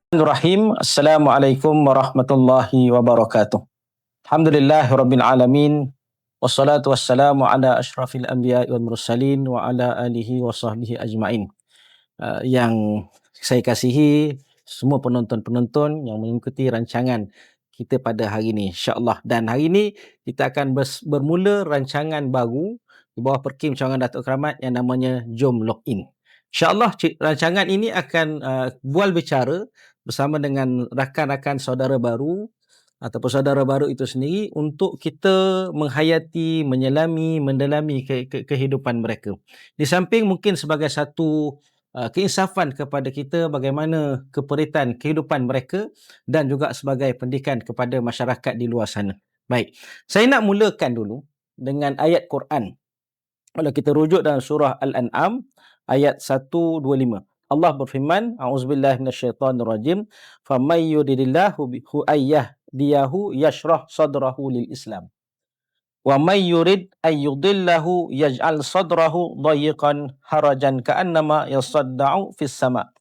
Bismillahirrahmanirrahim. Assalamualaikum warahmatullahi wabarakatuh. Alhamdulillahirabbil alamin. Wassalatu wassalamu ala asyrafil anbiya'i wal mursalin wa ala alihi wa sahbihi ajmain. Yang saya kasihi semua penonton-penonton yang mengikuti rancangan kita pada hari ini, insya-Allah. Dan hari ini kita akan bermula rancangan baru di bawah Perkim Cawangan Datuk Keramat yang namanya Jom Login. InsyaAllah rancangan ini akan bual bicara bersama dengan rakan-rakan saudara baru ataupun saudara baru itu sendiri untuk kita menghayati, menyelami, mendalami kehidupan mereka. Di samping mungkin sebagai satu keinsafan kepada kita bagaimana keperitan kehidupan mereka dan juga sebagai pendidikan kepada masyarakat di luar sana. Baik, saya nak mulakan dulu dengan ayat Quran. Kalau kita rujuk dalam surah Al-An'am ayat 125. Allah berfirman, a'udzubillahi minasyaitonirrajim, "Faman yuridillahu bihi ayyahdiyahu yashrah sadrahu lil Islam. Wa may yurid ayyudillahu yaj'al sadrahu dayiqan harajan ka'annama yasadda'u fis sama'.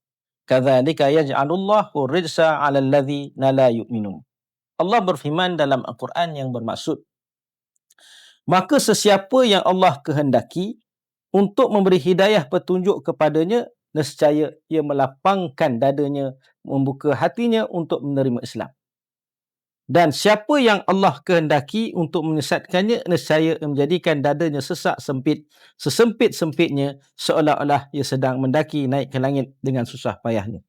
Kadzalika yaj'alullahu rijsa 'alal ladzina la yu'minun." Allah berfirman dalam Al-Quran yang bermaksud, maka sesiapa yang Allah kehendaki untuk memberi hidayah petunjuk kepadanya, nescaya ia melapangkan dadanya, membuka hatinya untuk menerima Islam. Dan siapa yang Allah kehendaki untuk menyesatkannya, nescaya menjadikan dadanya sesak sempit, sesempit-sempitnya, seolah-olah ia sedang mendaki naik ke langit dengan susah payahnya.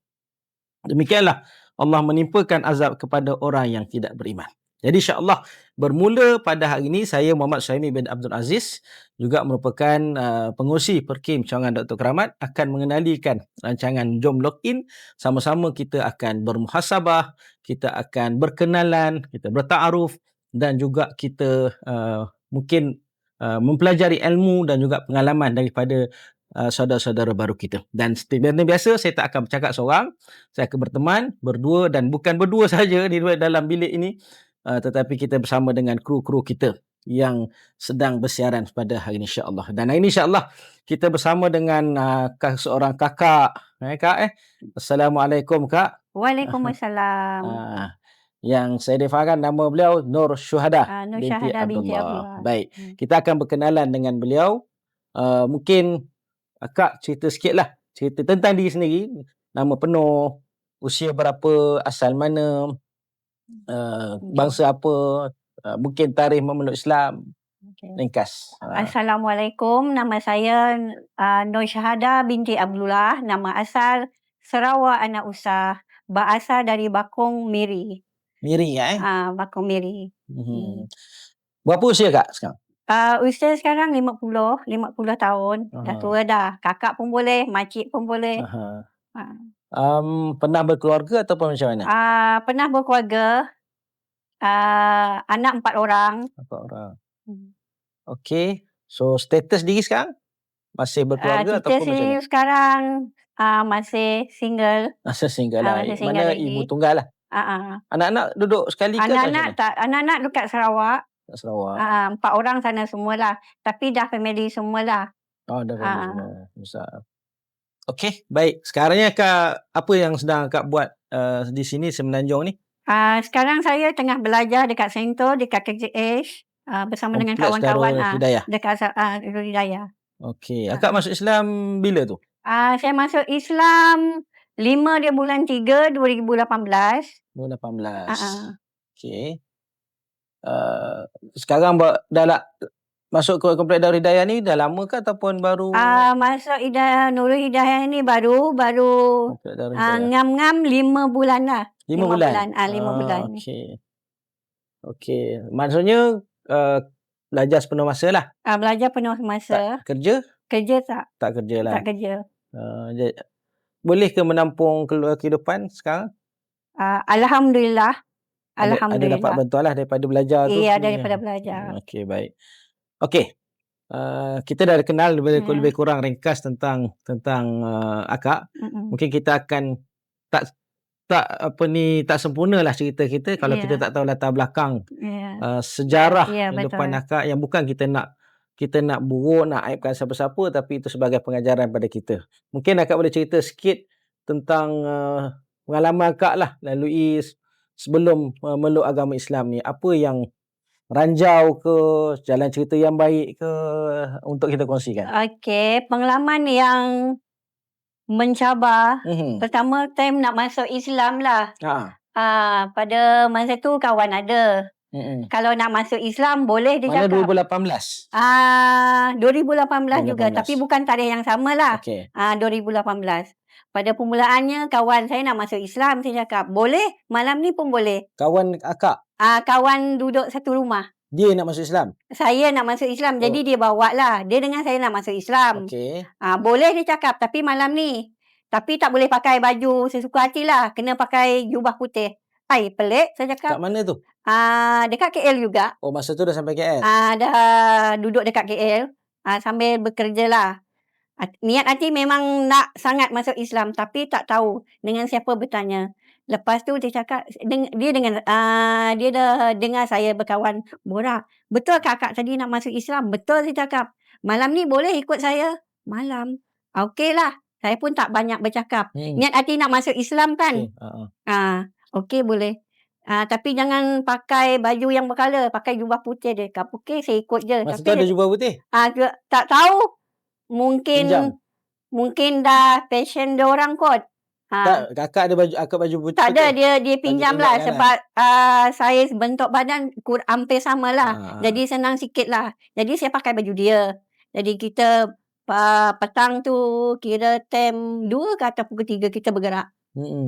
Demikianlah Allah menimpakan azab kepada orang yang tidak beriman. Jadi insya-Allah bermula pada hari ini saya Muhammad Suhaimi bin Abdul Aziz, juga merupakan pengurusi Perkim Cawangan Datuk Keramat, akan mengenalikan rancangan Jom Login. Sama-sama kita akan bermuhasabah, kita akan berkenalan, kita bertaaruf dan juga kita mungkin mempelajari ilmu dan juga pengalaman daripada saudara-saudara baru kita. Dan seperti biasa saya tak akan bercakap seorang, saya akan berteman berdua, dan bukan berdua saja di dalam bilik ini, tetapi kita bersama dengan kru-kru kita yang sedang bersiaran pada hari ini insya-Allah. Dan hari ini insya-Allah kita bersama dengan seorang kakak. Kak. Assalamualaikum Kak. Waalaikumsalam. Yang saya defahamkan nama beliau Nur Syuhada Nur Syuhada binti Abdullah. Baik, kita akan berkenalan dengan beliau. Mungkin Kak cerita sikitlah, cerita tentang diri sendiri, nama penuh, usia berapa, asal mana, bangsa apa, mungkin tarikh memeluk Islam, ringkas. Assalamualaikum, nama saya Nur Syuhada binti Abdullah, nama asal Sarawak Anak Usah, berasal dari Bakong Miri. Miri Bakong Miri. Berapa usia Kak sekarang? Usia sekarang 50 tahun. Dah tua dah. Kakak pun boleh, makcik pun boleh. Pernah berkeluarga ataupun macam mana? Pernah berkeluarga. Anak 4 orang. 4 orang. Okey. So status diri sekarang masih berkeluarga ataupun macam mana? Sekarang masih single. Masih single lah. Masih single mana lagi. ibu tunggal lah. Anak-anak duduk sekali ke? Anak-anak dekat Sarawak. Sarawak. 4 orang sana semualah. Tapi dah family semualah. Dah family semua. Besar. Okey, baik. Sekarangnya Kak, apa yang sedang Kak buat di sini Semenanjung ni? Sekarang saya tengah belajar dekat Sentul, dekat KJH, bersama dengan kawan-kawan dekat Darul Hidayah. Okey, Akak masuk Islam bila tu? Saya masuk Islam 5 bulan 3 2018. 2018. Okey. Sekarang dah masuk ke komplek Darul Hidayah ni dah lama ke ataupun baru? Masuk Nurul Hidayah ni baru ngam-ngam 5 bulan lah. 5 bulan. 5 bulan. Okey. Maksudnya belajar sepenuh masa lah. Belajar penuh masa. Tak kerja? Kerja tak. Tak kerja lah. Tak kerja. Boleh ke menampung kehidupan sekarang? Alhamdulillah. Ada dapat bantuan lah daripada belajar tu? Iya, daripada belajar. Okey, baik. Okey. Kita dah kenal lebih kurang ringkas tentang Akak. Mungkin kita akan tak sempurna lah cerita kita kalau kita tak tahu latar belakang sejarah kehidupan Akak, yang bukan kita nak buruk, nak aibkan siapa-siapa, tapi itu sebagai pengajaran pada kita. Mungkin Akak boleh cerita sikit tentang pengalaman akak lah lalui sebelum memeluk agama Islam ni, apa yang ranjau ke, jalan cerita yang baik ke untuk kita kongsikan? Okey, pengalaman yang mencabar, Mhm. pertama time nak masuk Islam lah. Ha. Pada masa tu kawan ada. Mhm. Kalau nak masuk Islam boleh dia Mana cakap. 2018? 2018 juga, 2018. tapi bukan tarikh yang sama lah. Okey. 2018. Pada permulaannya kawan saya nak masuk Islam, saya cakap, boleh, malam ni pun boleh. Kawan akak, Kawan duduk satu rumah. dia nak masuk Islam? Saya nak masuk Islam, jadi dia bawa lah. Dia dengan saya nak masuk Islam. Okey. Boleh dia cakap, tapi malam ni. Tapi tak boleh pakai baju sesuka hati lah. Kena pakai jubah putih. Pelik, saya Kat cakap. mana tu? Dekat KL juga. Oh, masa tu dah sampai KL? Dah duduk dekat KL. Sambil bekerja lah. Niat hati memang nak sangat masuk Islam, tapi tak tahu dengan siapa bertanya. Lepas tu dia cakap, dia dah dengar saya berkawan borak. Betul kakak tadi nak masuk Islam? Betul, dia cakap. Malam ni boleh ikut saya? Malam. Okey lah. Saya pun tak banyak bercakap. Niat hati nak masuk Islam kan? Okey boleh. Tapi jangan pakai baju yang berkala, pakai jubah putih dia. Okey, saya ikut je. Masa Tapi tu ada jubah putih? tak tahu. Pinjam? Mungkin dah passion dia orang kot. Tak, kakak ada baju putih? Tak ada, dia pinjam lah. pinjam Sebab saya bentuk badan hampir sama lah. Jadi senang sikit lah. Jadi saya pakai baju dia. Jadi kita petang tu kira time 2 ke atau pukul 3 kita bergerak.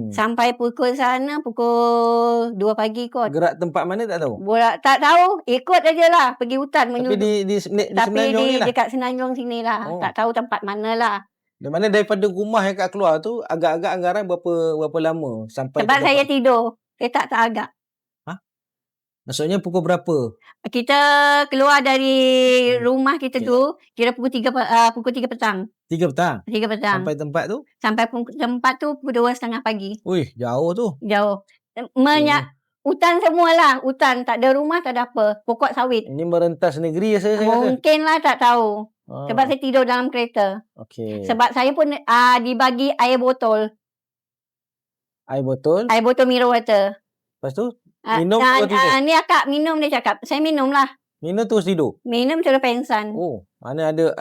Sampai pukul sana pukul 2 pagi kot. Gerak tempat mana tak tahu? Tak tahu, ikut aja lah pergi hutan Tapi menyuruh. di Semenanjung ni lah? Dekat Semenanjung sini lah. Tak tahu tempat mana lah. Di mana daripada rumah yang kat keluar tu agak-agak anggaran berapa lama sampai? Sebab saya tidur. Saya tak agak. Maksudnya pukul berapa? Kita keluar dari rumah kita tu kira pukul 3 petang. 3 petang? 3 petang. Sampai tempat tu? Sampai tempat tu pukul 2:30 pagi. Wih, jauh tu. Jauh. Hutan semualah. Hutan. Tak ada rumah, tak ada apa. Pokok sawit. Ini merentas negeri saya rasa. Mungkinlah, tak tahu. Sebab saya tidur dalam kereta. Okey. Sebab saya pun dibagi air botol. Air botol? Air botol mineral water. Lepas tu? Minum atau tidur? Ni akak minum, dia cakap. Saya minum lah. Minum terus tidur? Minum terus pengsan. Oh, mana ada.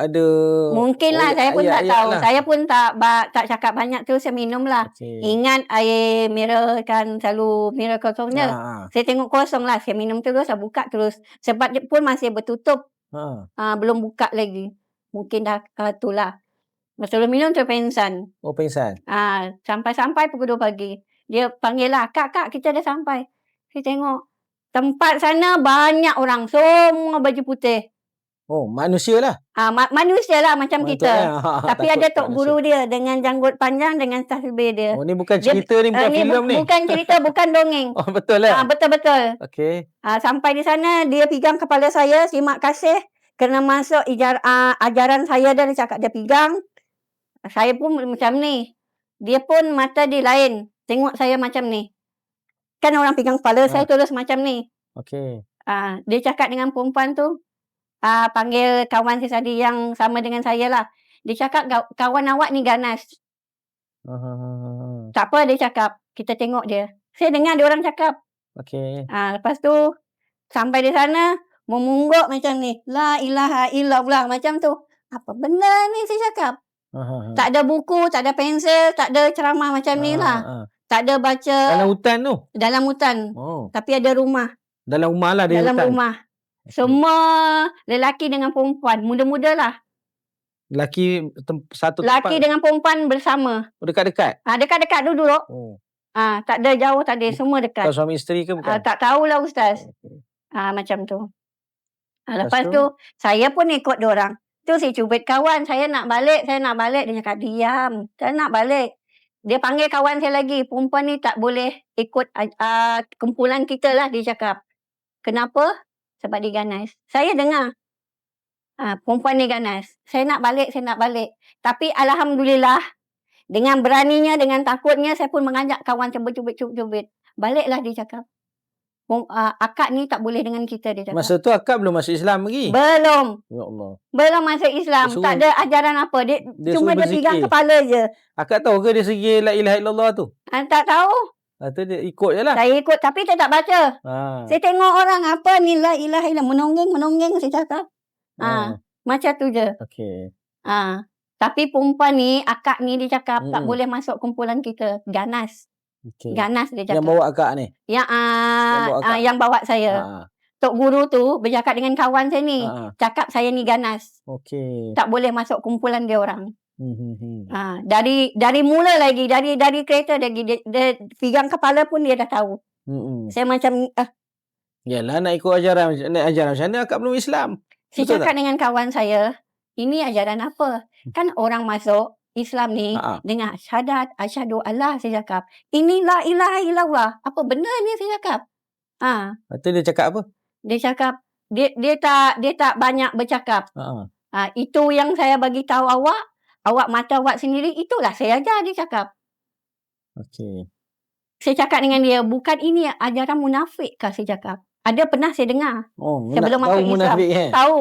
Mungkinlah, saya pun tak tahu. Lah. Saya pun tak cakap banyak tu, saya minum lah. Ingat air mineral kan selalu mineral kosongnya. Saya tengok kosong lah. Saya minum terus, saya buka terus. Sebab dia pun masih bertutup. Belum buka lagi. Mungkin dah tu lah. Masa minum terus pengsan. Oh, pengsan? Sampai pukul 2 pagi. Dia panggil lah, kak kita dah sampai. Saya tengok. Tempat sana banyak orang. Semua baju putih. Oh, manusia lah? Manusia lah macam kita. Tapi ada tok guru dia dengan janggut panjang dengan tasbih dia. Oh, ni bukan cerita ni, bukan filem ni. Bukan cerita, bukan dongeng. Oh, betul lah? Betul-betul. Okey. Sampai di sana, dia pegang kepala saya, terima kasih. Kena masuk ajaran saya, dia cakap dia pegang. Saya pun macam ni. Dia pun mata dia lain. Tengok saya macam ni. Kan orang pegang kepala, saya terus macam ni. Okey. Dia cakap dengan perempuan tu, panggil kawan saya tadi yang sama dengan saya lah. Dia cakap, kawan awak ni ganas. Tak apa, dia cakap. Kita tengok dia. Saya dengar dia orang cakap. Okey. Lepas tu, sampai di sana, memungguk macam ni. La ilaha illallah macam tu. Apa benda ni, saya cakap. Tak ada buku, tak ada pensel, tak ada ceramah macam ni lah. Tak ada baca. Dalam hutan tu? Dalam hutan. Tapi ada rumah. Dalam rumah lah dia. Dalam hutan. Rumah. Semua lelaki dengan perempuan. Muda-muda lah. Lelaki satu tempat? Lelaki dengan perempuan bersama. Dekat-dekat? Dekat-dekat duduk. Tak ada jauh, tak ada. Semua dekat. Kau suami isteri ke bukan? Tak tahulah Ustaz. Macam tu. Lepas tu, saya pun ikut diorang. Tu saya cubit kawan. Saya nak balik. Dia cakap, diam. Saya nak balik. Dia panggil kawan saya lagi. Perempuan ni tak boleh ikut kumpulan kita lah, dia cakap. Kenapa? Sebab dia ganas. Saya dengar. Perempuan ni ganas. Saya nak balik. Tapi Alhamdulillah, dengan beraninya, dengan takutnya, saya pun mengajak kawan saya bercubit-cubit. Baliklah, dia cakap. Akak ni tak boleh dengan kita, dia cakap. Masa tu akak belum masuk Islam lagi? Belum. Ya Allah. Belum masuk Islam. Dia Tak suruh- ada ajaran apa. Dia Cuma suruh dia pegang berzikir. kepala je. Akak tahu ke dia segir la ilaha illallah tu? Tak tahu. Lepas tu dia ikut je lah. Saya ikut tapi saya tak baca. Saya tengok orang apa ni la ilaha illallah. Menonggeng saya cakap. Macam tu je. Okey. Tapi perempuan ni, akak ni dia cakap tak Mm-mm. boleh masuk kumpulan kita. Ganas. Okey. Ganas dia cakap. Yang bawa akak ni? Yang bawa saya. Tok Guru tu bercakap dengan kawan saya ni. Cakap saya ni ganas. Okey. Tak boleh masuk kumpulan dia orang. Dari mula lagi, dari kereta lagi, dia pegang kepala pun dia dah tahu. Saya macam, Yalah, nak ikut ajaran macam mana akak belum Islam? saya Betul cakap dengan kawan saya, ini ajaran apa? Kan orang masuk Islam ni dengan syahadat, asyhadu Allah, saya cakap. Ini la ilaha illallah. Apa benda ni, saya cakap. Lepas tu dia cakap apa? Dia cakap, dia tak banyak bercakap. Itu yang saya bagi tahu awak mata awak sendiri, itulah saya ajar, dia cakap. Okey. Saya cakap dengan dia, bukan ini ajaran munafik kah, saya cakap. Ada pernah saya dengar. Sebelum masuk Islam. Munafik, Tahu.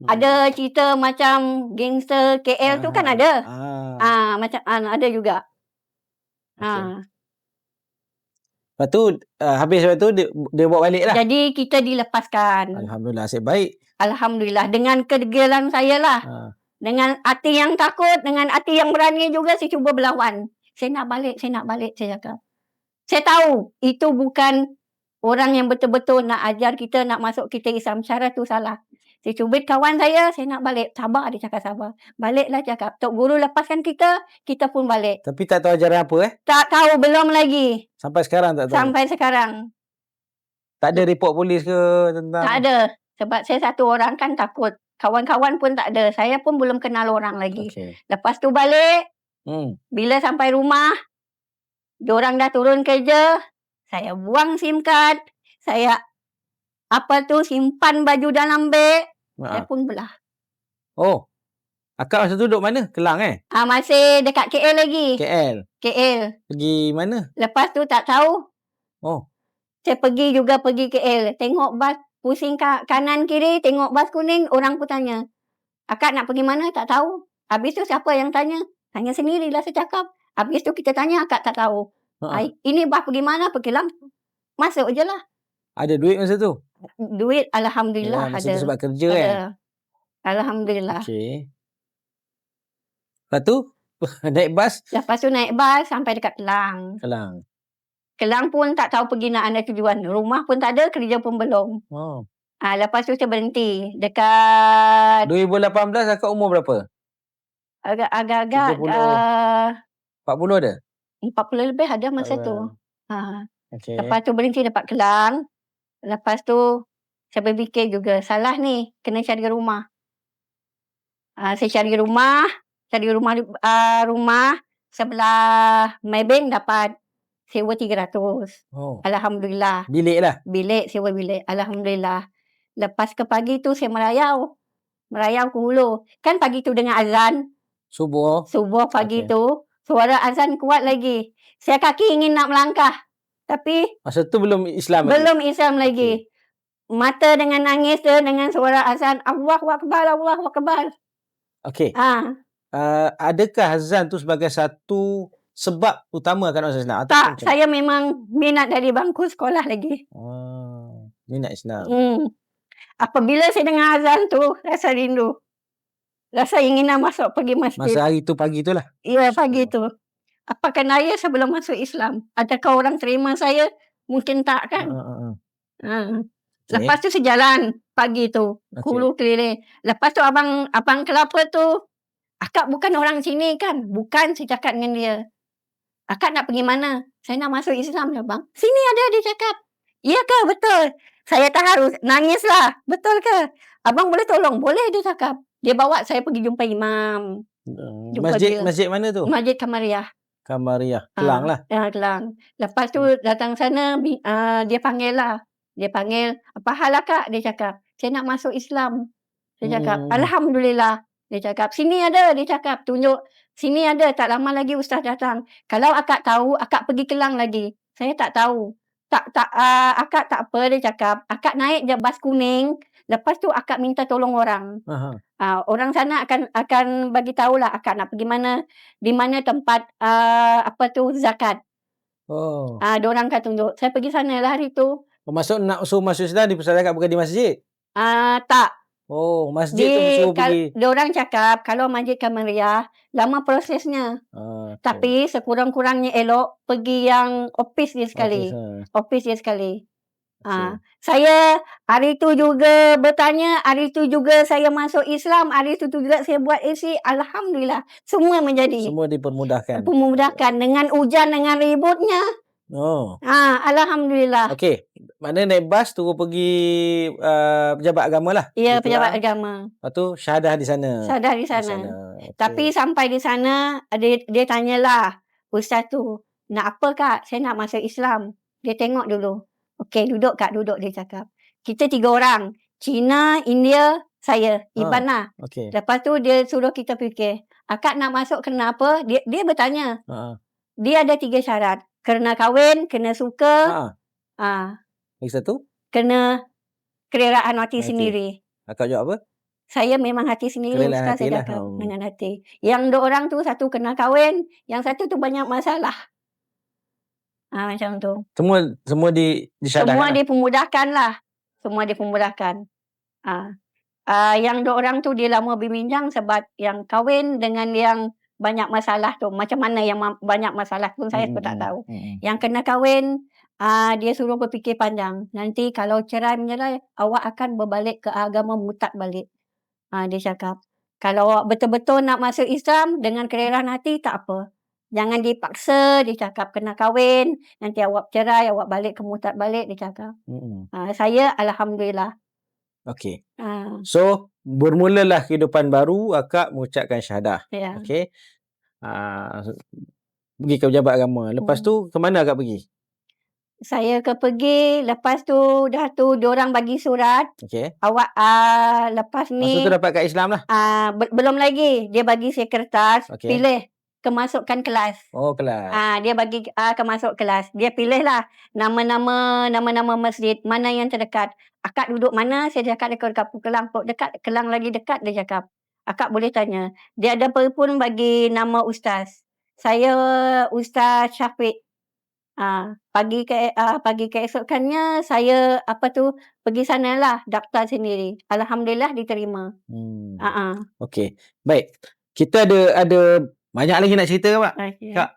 Ada cerita macam gangster KL tu kan ada. Macam ada juga. Lepas tu habis tu dia bawa balik lah. Jadi kita dilepaskan. Alhamdulillah, asyik baik. Alhamdulillah. Dengan kedegilan saya lah. Dengan hati yang takut, dengan hati yang berani juga saya cuba berlawan. Saya nak balik, saya cakap. Saya tahu itu bukan orang yang betul-betul nak ajar kita, nak masuk kita Islam. Cara tu salah. Saya cubit kawan saya nak balik. Sabar, dia cakap sabar. Baliklah, cakap. Tok Guru lepaskan kita, kita pun balik. Tapi tak tahu ajaran apa Tak tahu, belum lagi. Sampai sekarang tak tahu? Sampai sekarang. Tak ada report polis ke tentang? Tak ada. Sebab saya satu orang kan takut. Kawan-kawan pun tak ada. Saya pun belum kenal orang lagi. Lepas tu balik. Bila sampai rumah, diorang dah turun kerja. Saya buang SIM card. Saya simpan baju dalam beg. Saya pun belah. Oh. Akak masa tu duduk mana? Kelang Masih dekat KL lagi. KL. Pergi mana? Lepas tu tak tahu. Saya pergi KL. Tengok bas pusing kanan kiri. Tengok bas kuning. Orang pun tanya. Akak nak pergi mana? Tak tahu. Habis tu siapa yang tanya? Tanya sendirilah, saya cakap. Habis tu kita tanya, akak tak tahu. Ini bas pergi mana? Pergi Kelang. Masuk je lah. Ada duit masa tu? Duit Alhamdulillah masa ada. tu sebab kerja Alhamdulillah. Okey. Lepas tu naik bas? Lepas tu naik bas sampai dekat Kelang. Kelang pun tak tahu pergi nak ada tujuan. Rumah pun tak ada, kerja pun belum. Lepas tu saya berhenti dekat 2018 akak umur berapa? Agak-agak 40 ada? 40 lebih ada masa tu. Okay. Lepas tu berhenti dekat Kelang. Lepas tu saya berfikir juga, salah ni, kena cari rumah. Saya cari rumah sebelah Maybank dapat sewa 300. Alhamdulillah. Bilik lah? Bilik, sewa bilik. Alhamdulillah. Lepas ke pagi tu saya merayau ke hulu. Kan pagi tu dengan azan. Subuh pagi tu. Suara azan kuat lagi. Saya kaki ingin nak melangkah. Tapi masa tu belum Islam lagi. Mata dengan nangis dia dengan suara azan. Allahu Akbar, Allahu Akbar. Okey. Adakah azan tu sebagai satu sebab utama akan masuk Islam? Tak, saya memang minat dari bangku sekolah lagi. Minat Islam. Apabila saya dengar azan tu, rasa rindu. Rasa ingin nak masuk pergi masjid. Masa hari tu pagi tu lah? Ya, pagi tu. Apakah saya sebelum masuk Islam? Adakah orang terima saya? Mungkin tak kan? Lepas tu sejalan pagi tu. Hulu keliling. Lepas tu abang kelapa tu. Akak bukan orang sini kan? Bukan, saya cakap dengan dia. Akak nak pergi mana? Saya nak masuk Islam lah bang. Sini ada, dia cakap. Iya ke? Betul. Saya tak harus. Nangis lah. Betul ke? Abang boleh tolong? Boleh, dia cakap. Dia bawa saya pergi jumpa imam. Masjid mana tu? Masjid Kamariah. Kelang lah. Kelang. Lepas tu datang sana, dia panggil lah. Dia panggil, apa hal lah kak? Dia cakap, saya nak masuk Islam. Dia cakap, Alhamdulillah. Dia cakap, sini ada. Dia cakap, tunjuk. Sini ada. Tak lama lagi ustaz datang. Kalau akak tahu, akak pergi Kelang lagi. Saya tak tahu. Akak tak apa, dia cakap. Akak naik je bas kuning, lepas tu akak minta tolong orang. Orang sana akan bagi tahulah akak nak pergi mana, di mana tempat zakat. Diorang akan tunjuk. Saya pergi sana lah hari tu. Maksud nak suruh masuk Islam di pusat zakat, bukan di masjid? Tak. Masjid tu suruh pergi. Diorang cakap kalau masjid Kamariah lama prosesnya. Tapi sekurang-kurangnya elok pergi yang office dia sekali. Office dia sekali. Saya hari tu juga bertanya, hari tu juga saya masuk Islam, hari tu juga saya buat AC. Alhamdulillah, semua menjadi. Semua dipermudahkan. Pemudahkan dengan hujan, dengan ributnya. Alhamdulillah. Okey, mana naik bas turun pergi pejabat agama lah. Ya, pejabat agama. Lepas tu syahadah di sana. Syahadah di sana. Okay. Tapi sampai di sana dia tanyalah ustaz tu, nak apa kak? Saya nak masuk Islam. Dia tengok dulu. Okey, duduk kak, duduk, dia cakap. Kita 3 orang, Cina, India, saya, Iban lah. Okay. Lepas tu dia suruh kita fikir, akak nak masuk kenapa? Dia bertanya. Dia ada 3 syarat. Kena kahwin, kena suka. Lagi satu? Kena kereraan hati sendiri. Akak jawab apa? Saya memang hati sendiri, ustaz, saya cakap dengan hati. Yang 2 orang tu, satu kena kahwin, yang satu tu banyak masalah. Macam tu. Semua disyadahkan. Semua dipemudahkan lah. Semua dipemudahkan. Yang 2 orang tu dia lama bimbang sebab yang kahwin dengan yang banyak masalah tu. Macam mana yang banyak masalah pun saya pun tak tahu. Yang kena kahwin, dia suruh berfikir panjang. Nanti kalau cerai menyerai, awak akan berbalik ke agama murtad balik. Dia cakap. Kalau awak betul-betul nak masuk Islam dengan kereraan hati, tak apa. Jangan dipaksa, dia cakap. Kena kahwin, nanti awak cerai, awak balik ke murtad balik, dia cakap. Saya Alhamdulillah. Okey. So, bermulalah kehidupan baru, akak mengucapkan syahadah. Ya. Okey. Pergi ke pejabat agama. Lepas tu, ke mana akak pergi? Saya pergi, lepas tu, dah tu, diorang bagi surat. Okey. Awak, lepas ni. Masa tu dapat kat Islam lah? Belum lagi. Dia bagi saya kertas, okay. Pilih kemasukan kelas. Kelas. Dia bagi kemasuk kelas. Dia pilih lah nama-nama masjid, mana yang terdekat. Akak duduk mana? Saya cakap dekat Kelang. Dekat, Kelang lagi dekat, dia cakap. Akak boleh tanya. Dia ada pun bagi nama ustaz. Saya Ustaz Syafiq. Pagi keesokannya saya pergi sanalah daftar sendiri. Alhamdulillah diterima. Okey. Baik. Kita ada banyak lagi nak cerita Pak. Okay. Kak,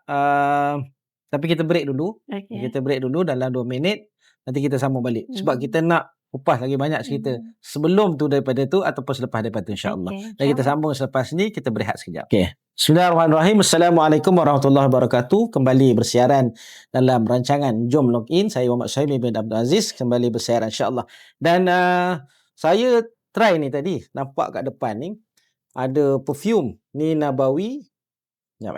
tapi kita break dulu. Okay. Kita break dulu dalam 2 minit. Nanti kita sambung balik. Sebab kita nak kupas lagi banyak cerita. Sebelum tu daripada tu ataupun selepas daripada tu insya-Allah. Okay, dan kita sambung selepas ni, kita berehat sekejap. Okey. Bismillahirrahmanirrahim. Assalamualaikum warahmatullahi wabarakatuh. Kembali bersiaran dalam rancangan Jom Login. Saya Muhammad Syahimi bin Abdul Aziz kembali bersiaran insya-Allah. Dan saya try ni tadi, nampak kat depan ni ada perfume ni Nabawi. Sekejap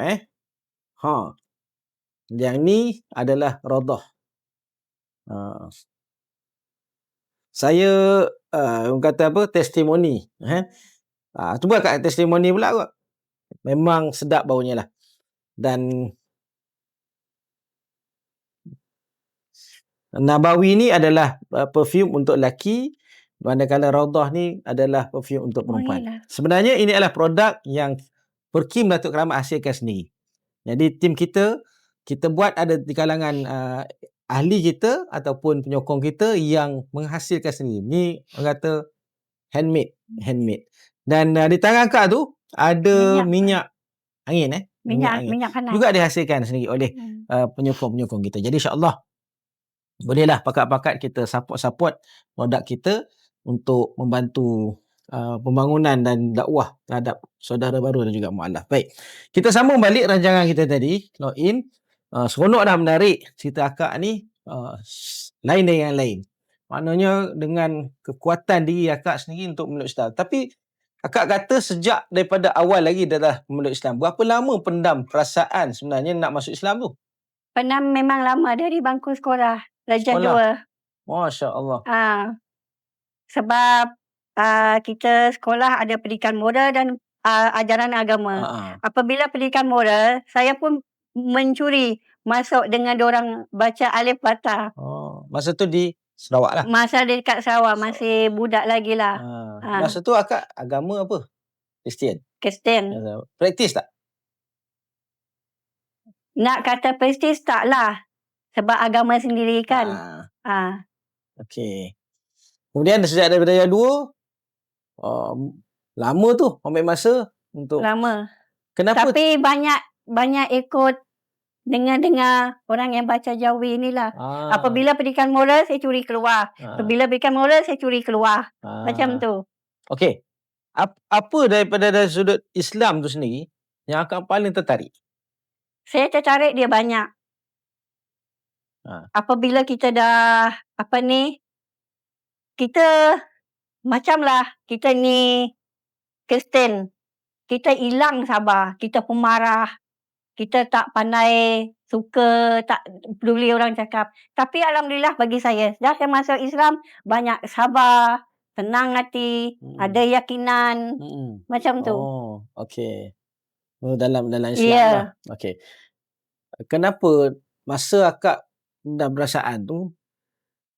Yang ni adalah Radah. Saya kata apa, testimoni. Cuba kat testimoni pula kot. Memang sedap baunya lah. Dan Nabawi ni adalah perfume untuk lelaki, manakala Radah ni adalah perfume untuk perempuan. Sebenarnya ini adalah produk yang Perkim Datuk Keramat hasilkan sendiri. Jadi tim kita buat ada di kalangan ahli kita ataupun penyokong kita yang menghasilkan sendiri. Ni orang kata handmade. Dan di tangan Kak tu ada minyak angin minyak panas. Juga dihasilkan sendiri oleh penyokong-penyokong kita. Jadi insya-Allah bolehlah pakat-pakat kita support produk kita untuk membantu pembangunan dan dakwah terhadap saudara baru dan juga mualaf. Baik. Kita sambung balik rancangan kita tadi, login. Seronok dah menarik cerita akak ni lain dengan yang lain. Maknanya dengan kekuatan diri akak sendiri untuk memeluk Islam. Tapi akak kata sejak daripada awal lagi dah memeluk Islam. Berapa lama pendam perasaan sebenarnya nak masuk Islam tu? Pendam memang lama dari bangku sekolah. Darjah 2. Masya Allah. Sebab kita sekolah ada pendidikan moral dan ajaran agama. Apabila pendidikan moral, saya pun mencuri masuk dengan diorang baca alif bata. Masa tu di Sarawak lah. Masa dekat Sarawak, masih budak lagi lah. Masa tu akak agama apa? Kristian? Kristen. Praktis tak? Nak kata prestis tak lah. Sebab agama sendiri kan. Okey. Kemudian sejak daripada yang 2, lama tu ambil masa untuk... Lama. Kenapa? Tapi banyak ikut dengar orang yang baca Jawi inilah. Apabila pendidikan moral, saya curi keluar. Apabila pendidikan moral, saya curi keluar. Macam tu. Okey. Apa dari sudut Islam tu sendiri yang akak paling tertarik? Saya tertarik dia banyak. Apabila kita dah kita macamlah kita ni Kristen, kita hilang sabar, kita pemarah, kita tak pandai suka, tak peduli orang cakap. Tapi alhamdulillah bagi saya, dah saya masuk Islam, banyak sabar, tenang hati, ada yakinan, macam tu. Okey. Dalam Islam lah. Okey. Kenapa masa akak dah berasaan tu,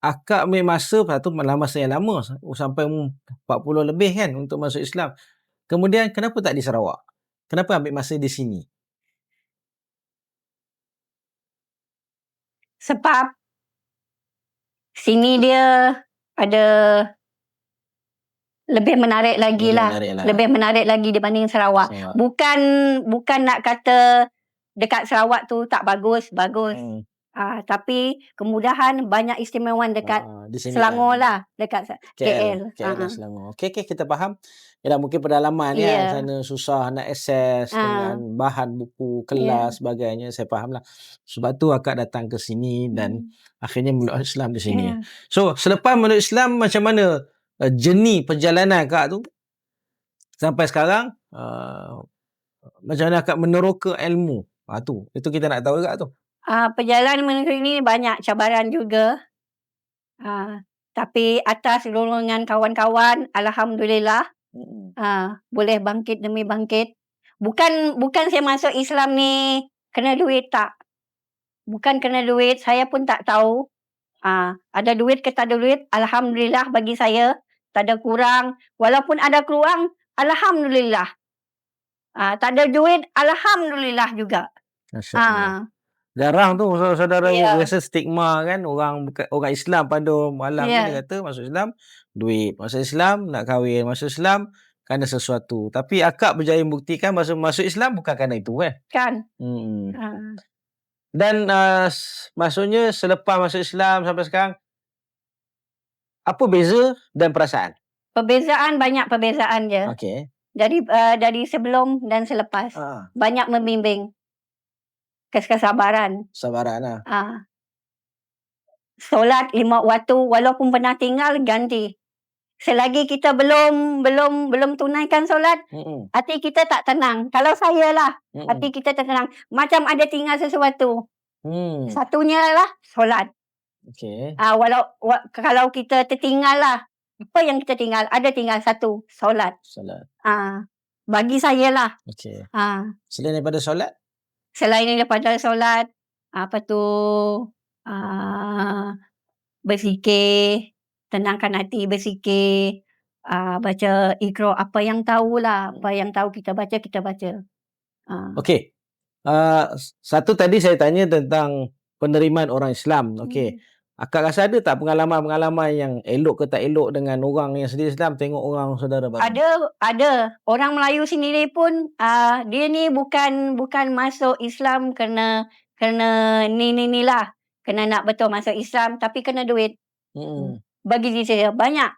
akak ambil masa, lepas tu malah masa yang lama, sampai 40 lebih kan untuk masuk Islam. Kemudian kenapa tak di Sarawak? Kenapa ambil masa di sini? Sebab sini dia ada lebih menarik lagi lah. Lebih menarik lagi dibanding Sarawak. Bukan nak kata dekat Sarawak tu tak bagus. Tapi kemudahan banyak istimewaan dekat Selangor lah. Dekat KL. Selangor. Okey, kita faham. Ya, mungkin pedalaman sana susah nak akses dengan bahan buku, kelas, sebagainya. Saya faham lah. Sebab tu akak datang ke sini dan akhirnya meluk Islam di sini. So, selepas meluk Islam, macam mana journey perjalanan akak tu sampai sekarang? Macam mana akak meneroka ilmu? Itu kita nak tahu juga tu. Perjalanan menuju ini banyak cabaran juga. Tapi atas dorongan kawan-kawan, alhamdulillah, boleh bangkit demi bangkit. Bukan saya masuk Islam ni kena duit, tak. Bukan kena duit, saya pun tak tahu. Ada duit ke tak ada duit, alhamdulillah bagi saya, tak ada kurang. Walaupun ada kurang, alhamdulillah. Tak ada duit, alhamdulillah juga. Jarang tu saudara rasa stigma kan, orang Islam pada malam ni dia kata masuk Islam duit, masuk Islam nak kahwin, masuk Islam kerana sesuatu. Tapi akak berjaya membuktikan masuk Islam bukan kerana itu kan. Dan maksudnya selepas masuk Islam sampai sekarang, apa beza dan perasaan? Banyak perbezaan je. Okey. Dari sebelum dan selepas. Banyak membimbing. Kesabaran. Sabaran lah. Solat 5 waktu, walaupun pernah tinggal, ganti. Selagi kita belum tunaikan solat, hati kita tak tenang. Kalau saya lah, hati kita tak tenang. Macam ada tinggal sesuatu. Satunya lah solat. Okay. Kalau kita tertinggal lah, apa yang kita tinggal? Ada tinggal satu, solat. Bagi saya lah. Okay. Selain daripada solat? Selain daripada solat, berzikir, tenangkan hati, berzikir, baca Iqra, apa yang tahulah, apa yang tahu kita baca. Okey. Satu tadi saya tanya tentang penerimaan orang Islam. Okey. Akak rasa ada tak pengalaman-pengalaman yang elok ke tak elok dengan orang yang sendiri Islam tengok orang saudara baru? Ada. Orang Melayu sendiri pun dia ni bukan masuk Islam kena ni lah. Kena nak betul masuk Islam, tapi kena duit. Bagi diri saya banyak.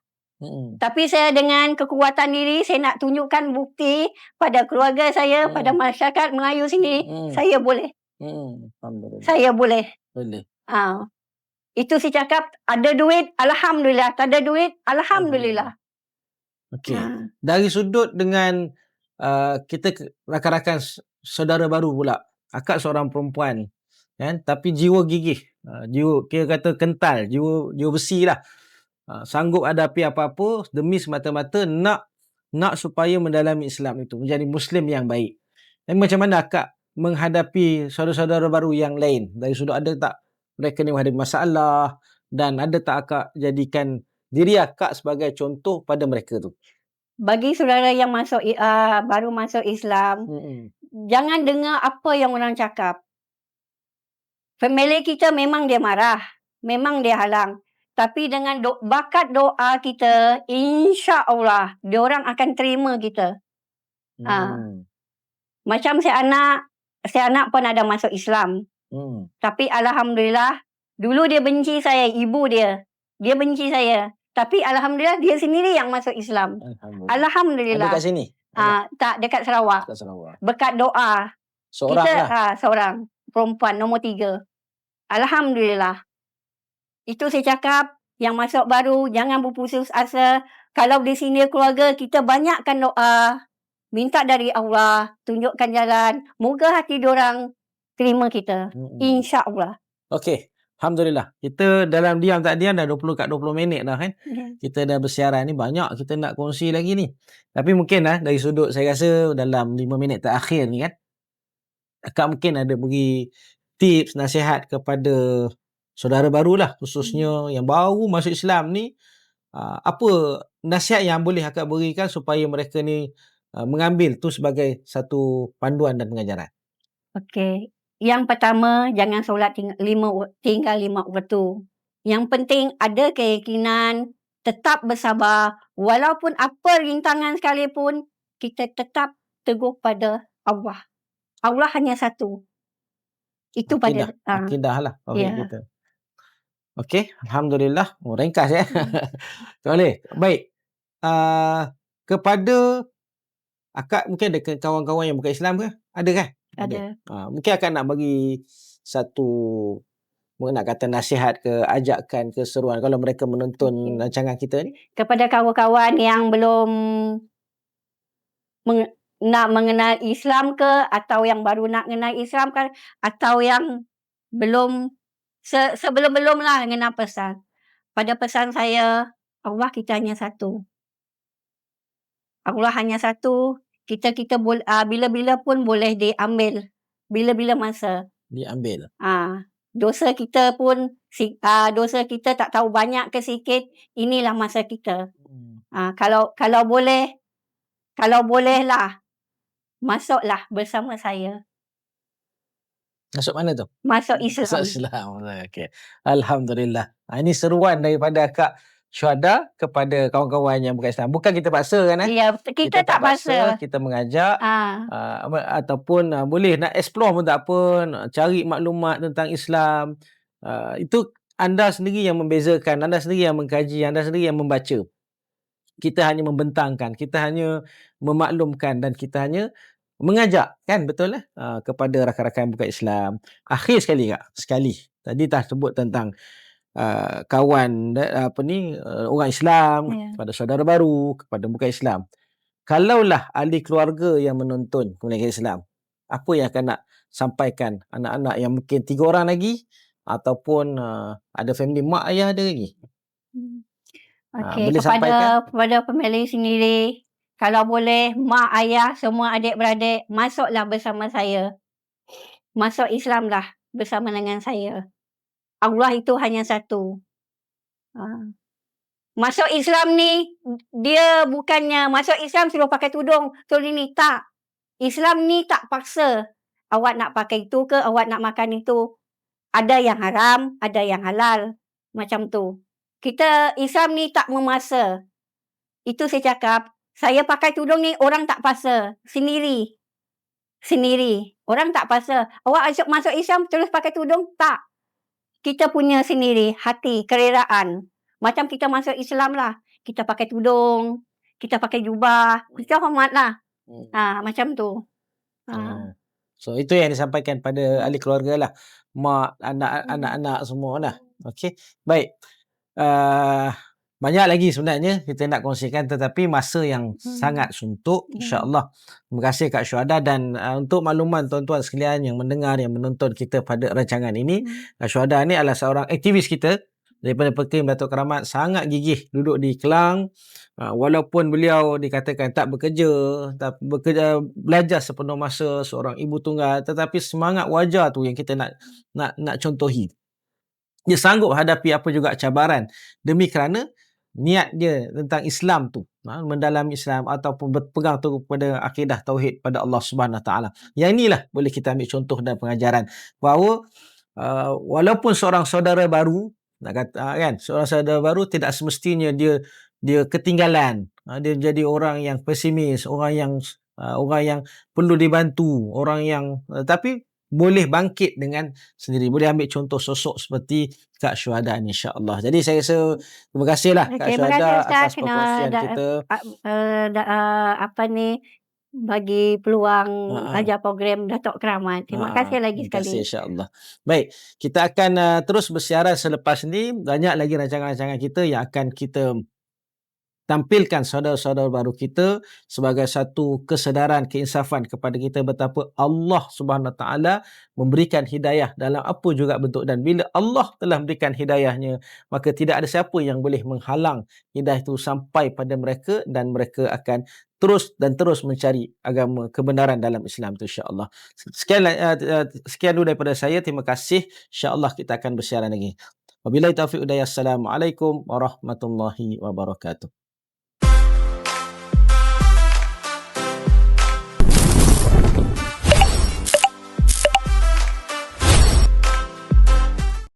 Tapi saya dengan kekuatan diri, saya nak tunjukkan bukti pada keluarga saya, pada masyarakat Melayu sini, saya boleh. Saya boleh. Itu saya cakap, ada duit, alhamdulillah. Tak ada duit, alhamdulillah. Okey. Dari sudut dengan kita rakan-rakan saudara baru pula. Akak seorang perempuan, kan? Tapi jiwa gigih. Jiwa kira kata kental, jiwa besi lah. Sanggup hadapi apa-apa demi semata-mata nak supaya mendalami Islam itu, menjadi Muslim yang baik. Dan macam mana akak menghadapi saudara-saudara baru yang lain? Dari sudut ada tak mereka ni menghadapi masalah, dan ada tak akak jadikan diri akak sebagai contoh pada mereka tu? Bagi saudara yang baru masuk Islam, jangan dengar apa yang orang cakap. Family kita memang dia marah, memang dia halang. Tapi dengan bakat doa kita, insya-Allah diorang akan terima kita. Macam si anak pun ada masuk Islam. Tapi alhamdulillah, dulu dia benci saya, ibu dia. Dia benci saya. Tapi alhamdulillah dia sendiri yang masuk Islam. Alhamdulillah. Ada kat sini? Tak, dekat Sarawak. Kat Sarawak. Berkat doa. Seorang kita, lah. Seorang. Perempuan nombor 3. Alhamdulillah. Itu saya cakap, yang masuk baru, jangan berputus asa. Kalau di sini keluarga, kita banyakkan doa. Minta dari Allah, tunjukkan jalan. Moga hati diorang terima kita. InsyaAllah. Okey. Alhamdulillah. Kita dalam diam tak diam dah 20 minit dah kan. Kita dah bersiaran ni, banyak kita nak kongsi lagi ni. Tapi mungkin dari sudut saya rasa dalam 5 minit terakhir ni kan, akak mungkin ada bagi tips, nasihat kepada saudara barulah, khususnya yang baru masuk Islam ni. Apa nasihat yang boleh akak berikan supaya mereka ni mengambil tu sebagai satu panduan dan pengajaran? Okey. Yang pertama, jangan solat tinggal 5 waktu. Yang penting ada keyakinan, tetap bersabar. Walaupun apa rintangan sekalipun, kita tetap teguh pada Allah. Allah hanya satu. Itu pada akidah lah. Ya. Kita. Okey, alhamdulillah. Ringkas ya. Boleh. Baik. Kepada akak mungkin ada kawan-kawan yang bukan Islam ke? Ada kan? Ada. Mungkin akak nak bagi satu, nak kata nasihat ke, ajakan ke, seruan kalau mereka menonton rancangan kita ni. Kepada kawan-kawan yang belum nak mengenal Islam ke, atau yang baru nak mengenal Islam ke, atau yang belum sebelum-belum lah mengenal pesan. Pada pesan saya, Allah kita hanya satu. Allah hanya satu. Kita bila-bila pun boleh diambil. Bila-bila masa. Diambil. Dosa kita pun, dosa kita tak tahu banyak ke sikit, inilah masa kita. Kalau boleh lah, masuklah bersama saya. Masuk mana tu? Masuk Islam. Masuk Islam. Okay. Alhamdulillah. Ini seruan daripada Kak Syuhada kepada kawan-kawan yang bukan Islam. Bukan kita paksa kan? Ya, kita tak paksa. Kita mengajak. Ataupun boleh nak explore pun tak apa. Nak cari maklumat tentang Islam. Itu anda sendiri yang membezakan. Anda sendiri yang mengkaji. Anda sendiri yang membaca. Kita hanya membentangkan. Kita hanya memaklumkan. Dan kita hanya mengajak. Kan? Betul lah? Kepada rakan-rakan bukan Islam. Akhir sekali Kak. Tadi dah sebut tentang kawan orang Islam, kepada saudara baru, kepada bukan Islam. Kalaulah ahli keluarga yang menonton kemuliaan Islam, apa yang akan nak sampaikan anak-anak yang mungkin 3 orang lagi, ataupun ada family mak ayah ada lagi? Okey, kepada family sendiri, kalau boleh mak ayah semua adik-beradik masuklah bersama saya. Masuk Islam lah bersama dengan saya. Allah itu hanya satu. Masuk Islam ni, dia bukannya masuk Islam suruh pakai tudung, suruh ini. Tak. Islam ni tak paksa. Awak nak pakai itu ke, awak nak makan itu. Ada yang haram, ada yang halal. Macam tu. Kita Islam ni tak memaksa. Itu saya cakap, saya pakai tudung ni orang tak paksa. Sendiri. Orang tak paksa. Awak masuk Islam terus pakai tudung? Tak. Kita punya sendiri, hati, kereraan. Macam kita masuk Islam lah. Kita pakai tudung, kita pakai jubah, kita hormat lah. Macam tu. So, itu yang disampaikan pada ahli keluarga lah. Mak, anak-anak semua lah. Okey. Baik. Banyak lagi sebenarnya kita nak kongsikan, tetapi masa yang sangat suntuk. InsyaAllah. Terima kasih Kak Syuhada. Dan untuk makluman tuan-tuan sekalian yang mendengar, yang menonton kita pada rancangan ini, Kak Syuhada ni adalah seorang aktivis kita daripada Pekim Datuk Keramat. Sangat gigih duduk di Kelang. Walaupun beliau dikatakan tak bekerja, belajar sepenuh masa, seorang ibu tunggal, tetapi semangat wajar tu yang kita nak contohi. dia sanggup hadapi apa juga cabaran demi kerana niat dia tentang Islam tu, mendalami Islam ataupun berpegang teguh kepada akidah tauhid pada Allah Subhanahu Wa Taala. Yang inilah boleh kita ambil contoh dan pengajaran bahawa walaupun seorang saudara baru, nak kata kan, seorang saudara baru tidak semestinya dia ketinggalan. Dia jadi orang yang pesimis, orang yang perlu dibantu, orang yang tapi boleh bangkit dengan sendiri. Boleh ambil contoh sosok seperti Kak Syuhada ni, insya-Allah. Jadi saya rasa terima kasihlah Kak Okey, terima kasih Syuhada Ustaz atas kena perkongsian kita. apa ni, bagi peluang Ha. ajar program Datuk Keramat. Terima kasih lagi Terima kasih sekali. insya-Allah. Baik, kita akan terus bersiaran selepas ni. Banyak lagi rancangan-rancangan kita yang akan kita tampilkan saudara-saudara baru kita sebagai satu kesedaran, keinsafan kepada kita betapa Allah Subhanahu Wa Taala memberikan hidayah dalam apa juga bentuk, dan bila Allah telah memberikan hidayahnya, maka tidak ada siapa yang boleh menghalang hidayah itu sampai pada mereka, dan mereka akan terus dan terus mencari agama kebenaran dalam Islam itu, insya-Allah. Sekian dulu daripada saya. Terima kasih. Insya-Allah kita akan bersiaran lagi. Wabillahi taufiq hidayah. Assalamualaikum warahmatullahi wabarakatuh.